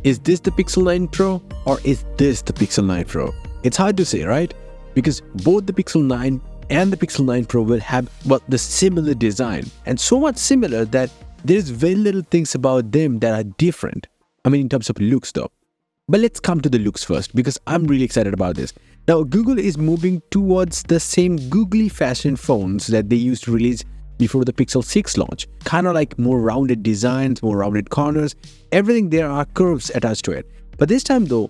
is this the Pixel 9 Pro or is this the Pixel 9 Pro? It's hard to say, right? Because both the Pixel 9 and the Pixel 9 Pro will have the similar design, and so much similar that there's very little things about them that are different. I mean, in terms of looks though. But let's come to the looks first, because I'm really excited about this. Now, Google is moving towards the same googly fashion phones that they used to release before the Pixel 6 launch. Kind of like more rounded designs, more rounded corners. Everything there are curves attached to it. But this time though,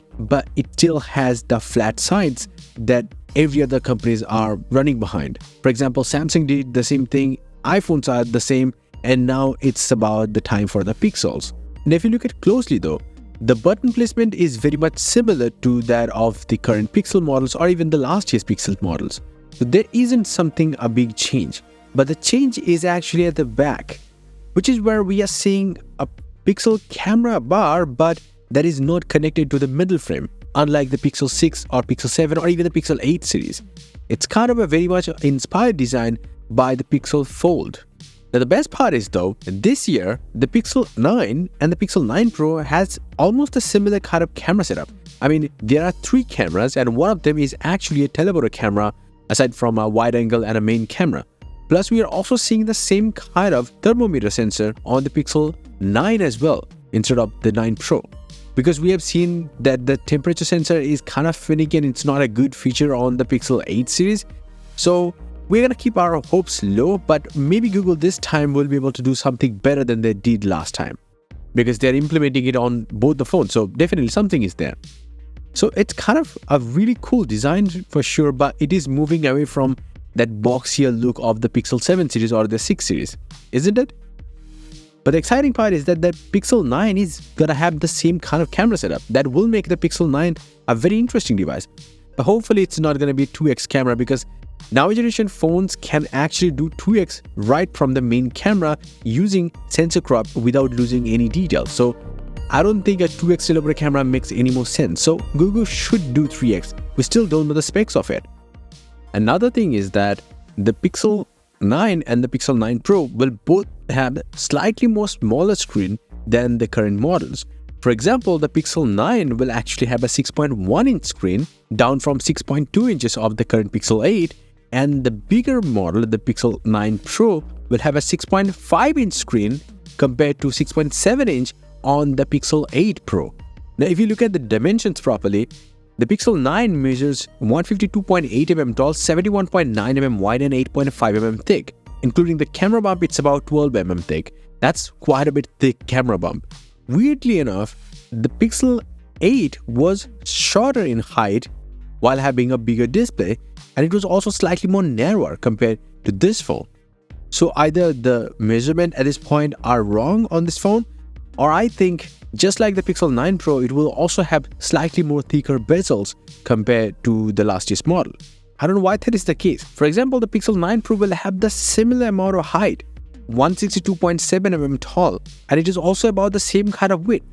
it still has the flat sides that every other companies are running behind. For example, Samsung did the same thing, iPhones are the same, and now it's about the time for the Pixels. And if you look at closely though, the button placement is very much similar to that of the current Pixel models or even the last year's Pixel models. So there isn't a big change. But the change is actually at the back, which is where we are seeing a Pixel camera bar, but that is not connected to the middle frame, unlike the Pixel 6 or Pixel 7 or even the Pixel 8 series. It's kind of a very much inspired design by the Pixel Fold. Now the best part is though, this year, the Pixel 9 and the Pixel 9 Pro has almost a similar kind of camera setup. I mean, there are 3 cameras and one of them is actually a teleporter camera aside from a wide angle and a main camera. Plus, we are also seeing the same kind of thermometer sensor on the Pixel 9 as well, instead of the 9 Pro. Because we have seen that the temperature sensor is kind of finicky and it's not a good feature on the Pixel 8 series. So we're going to keep our hopes low, but maybe Google this time will be able to do something better than they did last time. Because they're implementing it on both the phones, so definitely something is there. So it's kind of a really cool design for sure, but it is moving away from that boxier look of the Pixel 7 series or the 6 series, isn't it? But the exciting part is that the Pixel 9 is gonna have the same kind of camera setup that will make the Pixel 9 a very interesting device. But hopefully it's not gonna be 2x camera, because now generation phones can actually do 2x right from the main camera using sensor crop without losing any detail. So I don't think a 2x teleporter camera makes any more sense. So Google should do 3x. We still don't know the specs of it. Another thing is that the Pixel 9 and the Pixel 9 Pro will both have slightly more smaller screen than the current models. For example, the Pixel 9 will actually have a 6.1 inch screen, down from 6.2 inches of the current Pixel 8, and the bigger model, the Pixel 9 Pro, will have a 6.5 inch screen compared to 6.7 inch on the Pixel 8 Pro. Now, if you look at the dimensions properly, the Pixel 9 measures 152.8 mm tall, 71.9 mm wide and 8.5 mm thick. Including the camera bump, it's about 12 mm thick. That's quite a bit thick camera bump. Weirdly enough, the Pixel 8 was shorter in height while having a bigger display, and it was also slightly more narrower compared to this phone. So either the measurement at this point are wrong on this phone, or I think just like the Pixel 9 Pro, it will also have slightly more thicker bezels compared to the last year's model. I don't know why that is the case. For example, the Pixel 9 Pro will have the similar amount of height, 162.7 mm tall, and it is also about the same kind of width.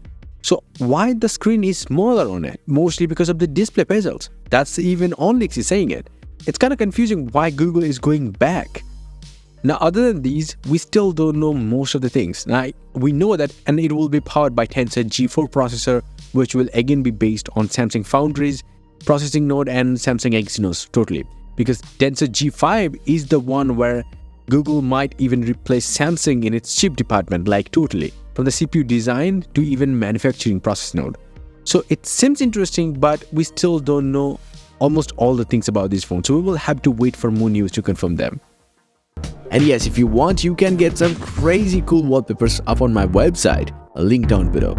So why the screen is smaller on it? Mostly because of the display bezels. That's even Onlix is saying it. It's kind of confusing why Google is going back. Now, other than these, we still don't know most of the things. Now, we know that, and it will be powered by Tensor G4 processor, which will again be based on Samsung Foundry's processing node and Samsung Exynos totally. Because Tensor G5 is the one where Google might even replace Samsung in its chip department, like totally, from the CPU design to even manufacturing process node. So it seems interesting, but we still don't know almost all the things about this phone. So we will have to wait for more news to confirm them. And yes, if you want, you can get some crazy cool wallpapers up on my website, a link down below.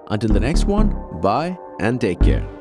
Until the next one, bye and take care.